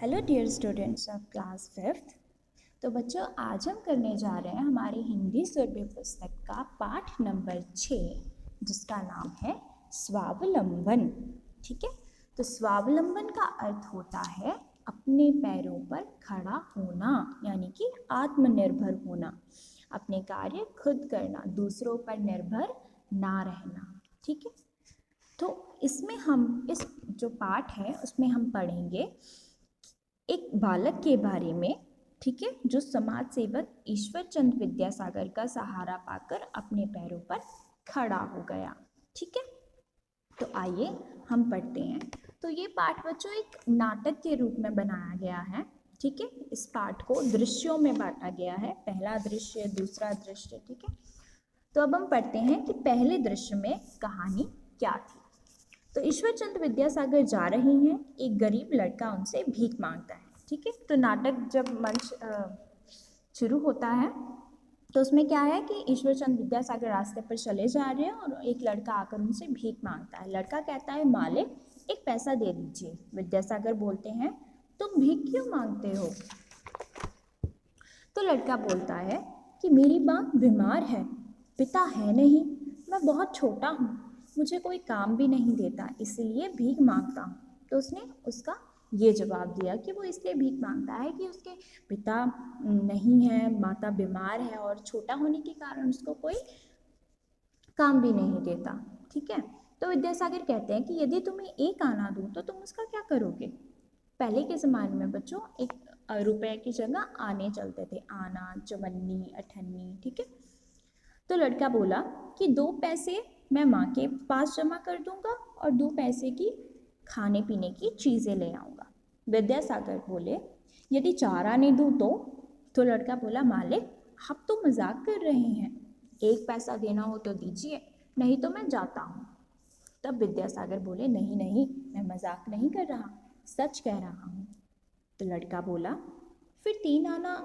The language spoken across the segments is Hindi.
Hello dear students of class fifth. तो बच्चों, आज हम करने जा रहे हैं हमारी हिंदी सुरभि पुस्तक का पाठ नंबर 6, जिसका नाम है स्वावलंबन। ठीक है, तो स्वावलंबन का अर्थ होता है अपने पैरों पर खड़ा होना, यानी कि आत्मनिर्भर होना, अपने कार्य खुद करना, दूसरों पर निर्भर ना रहना। ठीक है, तो इसमें हम इस जो पाठ है उसमें हम पढ़ेंगे एक बालक के बारे में। ठीक है, जो समाज सेवक ईश्वर चंद्र विद्यासागर का सहारा पाकर अपने पैरों पर खड़ा हो गया। ठीक है, तो आइए हम पढ़ते हैं। तो ये पाठ बच्चों एक नाटक के रूप में बनाया गया है। ठीक है, इस पाठ को दृश्यों में बांटा गया है, पहला दृश्य, दूसरा दृश्य। ठीक है, तो अब हम पढ़ते हैं कि पहले दृश्य में कहानी क्या थी। तो ईश्वर चंद्र विद्यासागर जा रही हैं, एक गरीब लड़का उनसे भीख मांगता है। ठीक है, तो नाटक जब मंच शुरू होता है तो उसमें क्या है कि ईश्वर चंद्र विद्यासागर रास्ते पर चले जा रहे हैं और एक लड़का आकर उनसे भीख मांगता है। लड़का कहता है, मालिक एक पैसा दे दीजिए। विद्यासागर बोलते हैं, तुम भीख क्यों मांगते हो? तो लड़का बोलता है कि मेरी माँ बीमार है, पिता है नहीं, मैं बहुत छोटा हूँ, मुझे कोई काम भी नहीं देता, इसलिए भीख मांगता हूँ। तो उसने उसका ये जवाब दिया कि वो इसलिए भीख मांगता है कि उसके पिता नहीं है, माता बीमार है और छोटा होने के कारण उसको कोई काम भी नहीं देता। ठीक है, तो विद्यासागर कहते हैं कि यदि तुम्हें एक आना दूँ तो तुम उसका क्या करोगे? पहले के ज़माने में बच्चों एक रुपए की जगह आने चलते थे, आना, चवन्नी, अठन्नी। ठीक है, तो लड़का बोला कि 2 पैसे मैं माँ के पास जमा कर दूंगा और 2 पैसे की खाने पीने की चीज़ें ले आऊँगा। विद्यासागर बोले, यदि 4 आने दूँ तो लड़का बोला, मालिक आप तो मजाक कर रहे हैं, 1 पैसा देना हो तो दीजिए, नहीं तो मैं जाता हूँ। तब विद्यासागर बोले, नहीं नहीं, मैं मजाक नहीं कर रहा, सच कह रहा हूँ। तो लड़का बोला, फिर 3 आना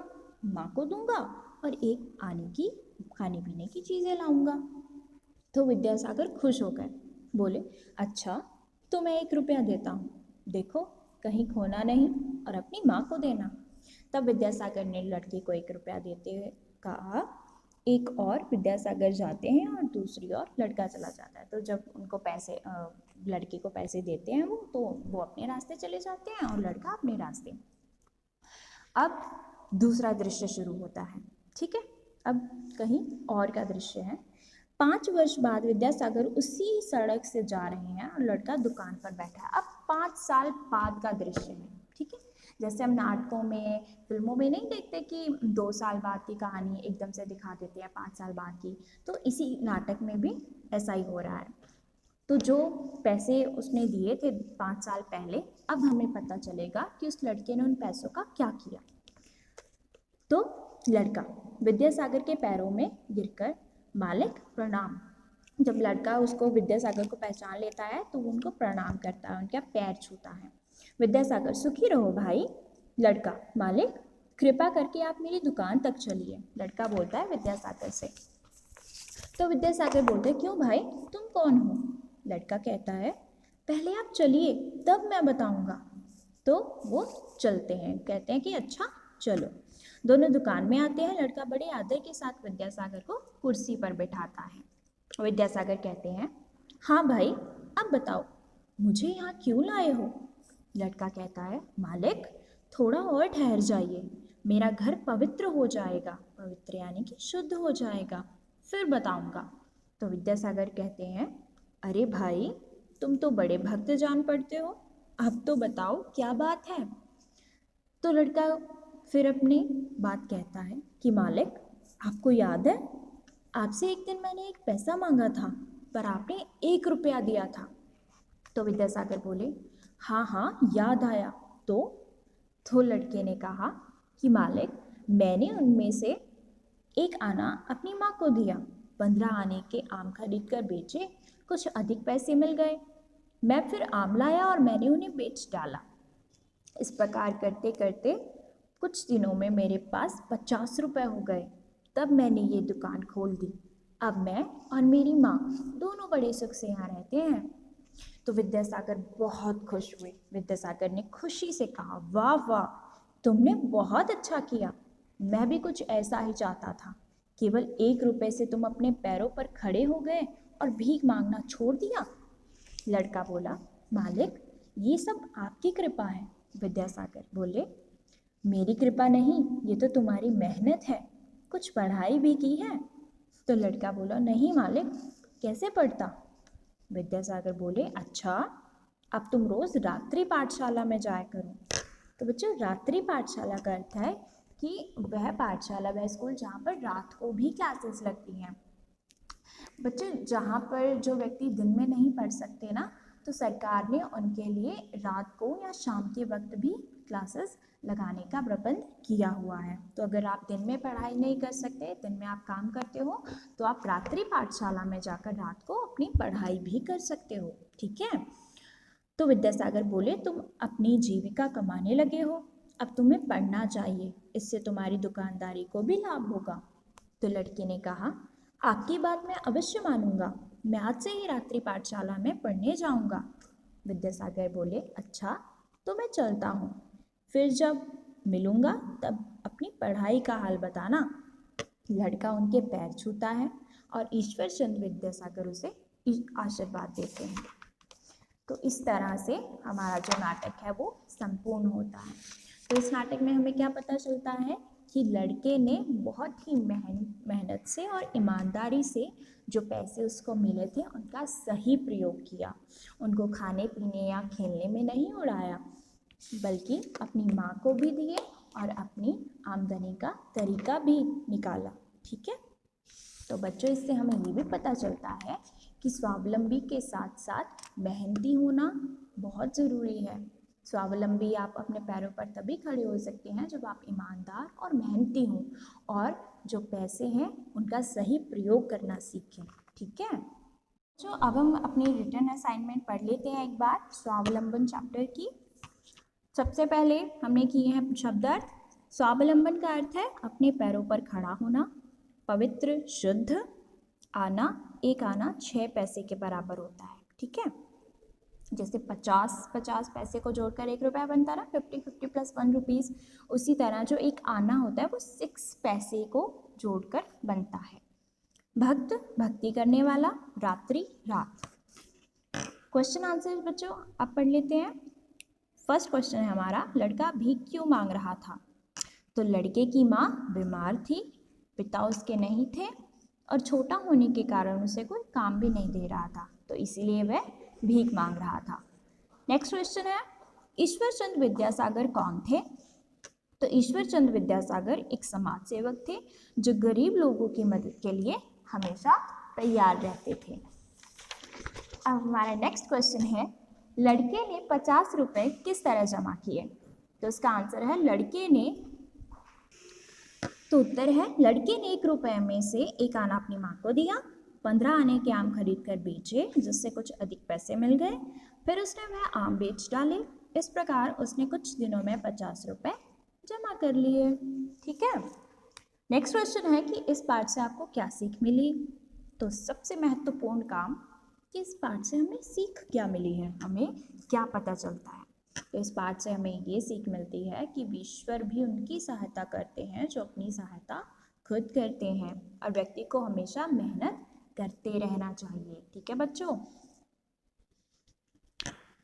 माँ को दूंगा और 1 आने की खाने पीने की चीज़ें लाऊंगा। तो विद्यासागर खुश हो गए, बोले, अच्छा तो मैं 1 रुपया देता हूँ, देखो कहीं खोना नहीं और अपनी माँ को देना। तब विद्यासागर ने लड़के को 1 रुपया देते हुए कहा, एक और विद्यासागर जाते हैं और दूसरी ओर लड़का चला जाता है। तो जब उनको पैसे लड़के को पैसे देते हैं वो अपने रास्ते चले जाते हैं और लड़का अपने रास्ते। अब दूसरा दृश्य शुरू होता है। ठीक है, अब कहीं और का दृश्य है। 5 वर्ष बाद विद्यासागर उसी सड़क से जा रहे हैं और लड़का दुकान पर बैठा है। अब 5 साल बाद का दृश्य है। ठीक है, जैसे हम नाटकों में, फिल्मों में नहीं देखते कि 2 साल बाद की कहानी एकदम से दिखा देते हैं 5 साल बाद की, तो इसी नाटक में भी ऐसा ही हो रहा है। तो जो पैसे उसने दिए थे 5 साल पहले, अब हमें पता चलेगा कि उस लड़के ने उन पैसों का क्या किया। तो लड़का विद्यासागर के पैरों में गिरकर, मालिक प्रणाम। जब लड़का उसको विद्यासागर को पहचान लेता है तो वो उनको प्रणाम करता है, उनका पैर छूता है। विद्यासागर, सुखी रहो भाई। लड़का, मालिक कृपा करके आप मेरी दुकान तक चलिए। लड़का बोलता है विद्यासागर से। तो विद्यासागर बोलते, क्यों भाई, तुम कौन हो? लड़का कहता है, पहले आप चलिए तब मैं बताऊंगा। तो वो चलते हैं, कहते हैं कि अच्छा चलो। दोनों दुकान में आते हैं। लड़का बड़े आदर के साथ विद्यासागर को कुर्सी पर बैठाता है। विद्यासागर कहते हैं, हाँ भाई अब बताओ मुझे यहाँ क्यों लाए हो? लड़का कहता है, मालिक थोड़ा और ठहर जाइए, मेरा घर पवित्र हो जाएगा, पवित्र यानी कि शुद्ध हो जाएगा, फिर बताऊंगा। तो विद्यासागर कहते हैं, अरे भाई तुम तो बड़े भक्त जान पड़ते हो, अब तो बताओ क्या बात है? तो लड़का फिर अपनी बात कहता है कि मालिक आपको याद है, आपसे एक दिन मैंने 1 पैसा मांगा था पर आपने 1 रुपया दिया था। तो विद्यासागर बोले, हाँ हाँ याद आया। तो लड़के ने कहा कि मालिक मैंने उनमें से 1 आना अपनी माँ को दिया, 15 आने के आम खरीद कर बेचे, कुछ अधिक पैसे मिल गए, मैं फिर आम लाया और मैंने उन्हें बेच डाला। इस प्रकार करते करते कुछ दिनों में मेरे पास 50 रुपये हो गए। तब मैंने ये दुकान खोल दी। अब मैं और मेरी माँ दोनों बड़े सुख से यहाँ रहते हैं। तो विद्यासागर बहुत खुश हुए। विद्यासागर ने खुशी से कहा, वाह वाह, तुमने बहुत अच्छा किया, मैं भी कुछ ऐसा ही चाहता था। केवल 1 रुपए से तुम अपने पैरों पर खड़े हो गए और भीख मांगना छोड़ दिया। लड़का बोला, मालिक, ये सब आपकी कृपा है। विद्यासागर बोले, मेरी कृपा नहीं, ये तो तुम्हारी मेहनत है, कुछ पढ़ाई भी की है। तो लड़का बोला, नहीं मालिक, कैसे पढ़ता? विद्यासागर बोले, अच्छा, अब तुम रोज रात्रि पाठशाला में जाया करो। तो बच्चों, रात्रि पाठशाला का अर्थ है कि वह पाठशाला, वह स्कूल जहाँ पर रात को भी क्लासेस लगती हैं। बच्चे, जहाँ पर जो व्यक्ति दिन में नहीं पढ़ सकते ना, तो सरकार ने उनके लिए रात को या शाम के वक्त भी क्लासेस लगाने का प्रबंध किया हुआ है। तो अगर आप दिन में पढ़ाई नहीं कर सकते, दिन में आप काम करते हो, तो आप रात्रि पाठशाला में जाकर रात को अपनी पढ़ाई भी कर सकते हो। ठीक है। तो विद्यासागर बोले, तुम अपनी जीविका कमाने लगे हो, अब तुम्हें पढ़ना चाहिए, इससे तुम्हारी दुकानदारी को भी लाभ होगा। तो लड़के ने कहा, आपकी बात मैं अवश्य मानूंगा, मैं आज से ही रात्रि पाठशाला में पढ़ने जाऊंगा। विद्यासागर बोले, अच्छा, तो मैं चलता हूँ, फिर जब मिलूंगा तब अपनी पढ़ाई का हाल बताना। लड़का उनके पैर छूता है और ईश्वर चंद्र विद्यासागर उसे आशीर्वाद देते हैं। तो इस तरह से हमारा जो नाटक है वो संपूर्ण होता है। तो इस नाटक में हमें क्या पता चलता है कि लड़के ने बहुत ही मेहनत से और ईमानदारी से जो पैसे उसको मिले थे उनका सही प्रयोग किया। उनको खाने पीने या खेलने में नहीं उड़ाया, बल्कि अपनी माँ को भी दिए और अपनी आमदनी का तरीका भी निकाला। ठीक है। तो बच्चों, इससे हमें ये भी पता चलता है कि स्वावलंबी के साथ साथ मेहनती होना बहुत ज़रूरी है। स्वावलंबी आप अपने पैरों पर तभी खड़े हो सकते हैं जब आप ईमानदार और मेहनती हों और जो पैसे हैं उनका सही प्रयोग करना सीखें। ठीक है। जो अब हम अपनी रिटन असाइनमेंट पढ़ लेते हैं एक बार स्वावलंबन चैप्टर की। सबसे पहले हमने किए हैं शब्दार्थ। स्वावलंबन का अर्थ है अपने पैरों पर खड़ा होना, पवित्र, शुद्ध। आना, एक आना 6 पैसे के बराबर होता है। ठीक है। जैसे 50 पैसे को जोड़कर 1 रुपया बनता ना, 50 प्लस 1 रुपीज़, उसी तरह जो एक आना होता है वो 6 पैसे को जोड़कर बनता है। भक्त, भक्ति करने वाला। रात्रि, रात। क्वेश्चन आंसर बच्चों अब पढ़ लेते हैं। फर्स्ट क्वेश्चन है हमारा, लड़का भीख क्यों मांग रहा था? तो लड़के की माँ बीमार थी, पिता उसके नहीं थे और छोटा होने के कारण उसे कोई काम भी नहीं दे रहा था, तो इसीलिए वह भीख मांग रहा था। नेक्स्ट क्वेश्चन है, ईश्वर चंद्र विद्यासागर कौन थे? तो ईश्वर चंद्र विद्यासागर एक समाज सेवक थे जो गरीब लोगों की मदद के लिए हमेशा तैयार रहते थे। अब हमारा नेक्स्ट क्वेश्चन है, लड़के ने 50 रुपए किस तरह जमा किए? तो इसका आंसर है लड़के ने, तो उत्तर है लड़के ने 1 रुपए में से 1 आना अपनी माँ को दिया, 15 आने के आम खरीद कर बेचे जिससे कुछ अधिक पैसे मिल गए, फिर उसने वह आम बेच डाले। इस प्रकार उसने कुछ दिनों में 50 रुपए जमा कर लिए। ठीक है। नेक्स्ट क्वेश्चन है कि इस पाठ से आपको क्या सीख मिली? तो सबसे महत्वपूर्ण काम कि इस पाठ से हमें सीख क्या मिली है, हमें क्या पता चलता है? तो इस पाठ से हमें ये सीख मिलती है कि ईश्वर भी उनकी सहायता करते हैं जो अपनी सहायता खुद करते हैं और व्यक्ति को हमेशा मेहनत करते रहना चाहिए। ठीक है बच्चों,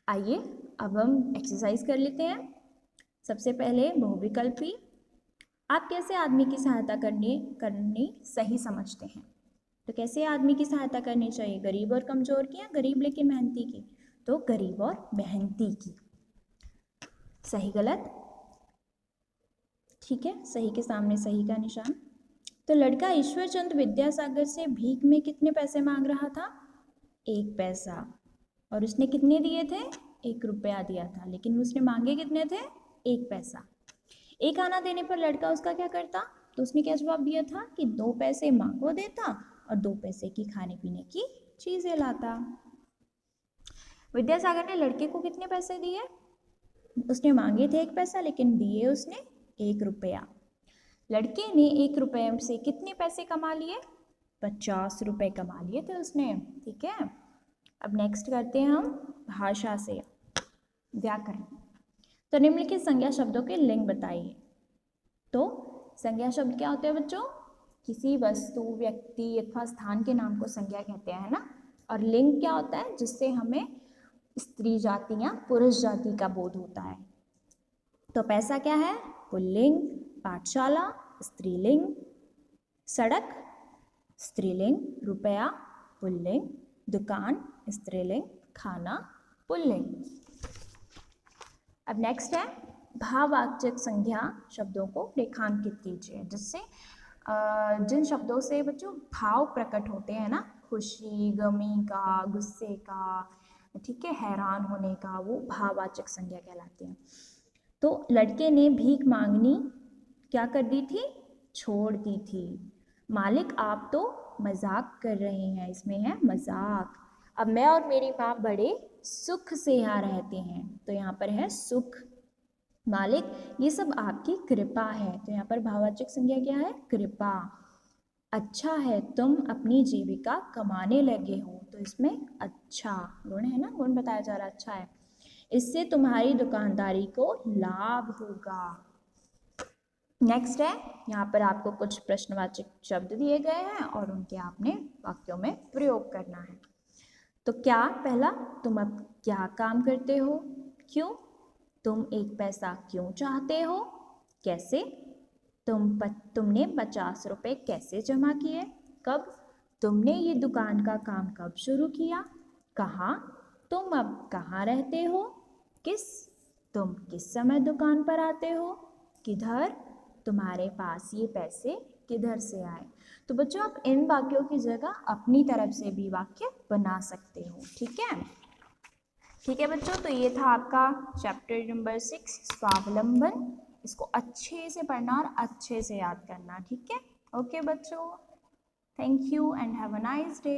आइए अब हम एक्सरसाइज कर लेते हैं। सबसे पहले बहुविकल्पी, आप कैसे आदमी की सहायता करनी सही समझते हैं? तो कैसे आदमी की सहायता करनी चाहिए, गरीब और कमज़ोर की या गरीब लेकिन मेहनती की? तो गरीब और मेहनती की। सही गलत? ठीक है, सही के सामने सही का निशान। तो लड़का ईश्वर चंद्र विद्यासागर से भीख में कितने पैसे मांग रहा था? 1 पैसा। और उसने कितने दिए थे? 1 रुपया दिया था, लेकिन उसने मांगे कितने थे? 1 पैसा। 1 आना देने पर लड़का उसका क्या करता? तो उसने क्या जवाब दिया था कि 2 पैसे माँ को देता और 2 पैसे की खाने पीने की चीज़ें लाता। विद्यासागर ने लड़के को कितने पैसे दिए? उसने मांगे थे 1 पैसा, लेकिन दिए उसने 1 रुपया। लड़के ने 1 रुपये से कितने पैसे कमा लिए? 50 रुपये कमा लिए थे उसने। ठीक है। अब नेक्स्ट करते हैं हम भाषा से व्याकरण। तो निम्नलिखित संज्ञा शब्दों के लिंग बताइए। तो संज्ञा शब्द क्या होते हैं बच्चों? किसी वस्तु, व्यक्ति अथवा स्थान के नाम को संज्ञा कहते हैं ना। और लिंग क्या होता है? जिससे हमें स्त्री जाति या पुरुष जाति का बोध होता है। तो पैसा क्या है? पुल्लिंग। पाठशाला स्त्रीलिंग। सड़क स्त्रीलिंग। रुपया पुल्लिंग। दुकान स्त्रीलिंग। खाना पुल्लिंग। अब नेक्स्ट है भाववाचक संज्ञा शब्दों को रेखांकित कीजिए, जिससे जिन शब्दों से बच्चों भाव प्रकट होते हैं ना, खुशी, गमी का, गुस्से का, ठीक है, हैरान होने का, वो भाववाचक संज्ञा कहलाती हैं। तो लड़के ने भीख मांगनी क्या कर दी थी? छोड़ दी थी। मालिक आप तो मजाक कर रहे हैं, इसमें है मजाक। अब मैं और मेरी माँ बड़े सुख से यहाँ रहते हैं, तो यहाँ पर है सुख। मालिक ये सब आपकी कृपा है, तो यहाँ पर भाववाचक संज्ञा क्या है? कृपा। अच्छा है तुम अपनी जीविका कमाने लगे हो, तो इसमें अच्छा गुण है ना, गुण बताया जा रहा है, अच्छा है। इससे तुम्हारी दुकानदारी को लाभ होगा। नेक्स्ट है, यहाँ पर आपको कुछ प्रश्नवाचक शब्द दिए गए हैं और उनके आपने वाक्यों में प्रयोग करना है। तो क्या, पहला, तुम अब क्या काम करते हो? क्यों? तुम एक पैसा क्यों चाहते हो? कैसे? तुमने 50 रुपये कैसे जमा किए? कब? तुमने ये दुकान का काम कब शुरू किया? कहाँ? तुम अब कहाँ रहते हो? किस? तुम किस समय दुकान पर आते हो? किधर? तुम्हारे पास ये पैसे किधर से आए? तो बच्चों आप इन वाक्यों की जगह अपनी तरफ से भी वाक्य बना सकते हो। ठीक है, ठीक है बच्चों। तो ये था आपका चैप्टर नंबर 6 स्वावलंबन। इसको अच्छे से पढ़ना और अच्छे से याद करना। ठीक है, ओके बच्चों, thank you and have a nice day.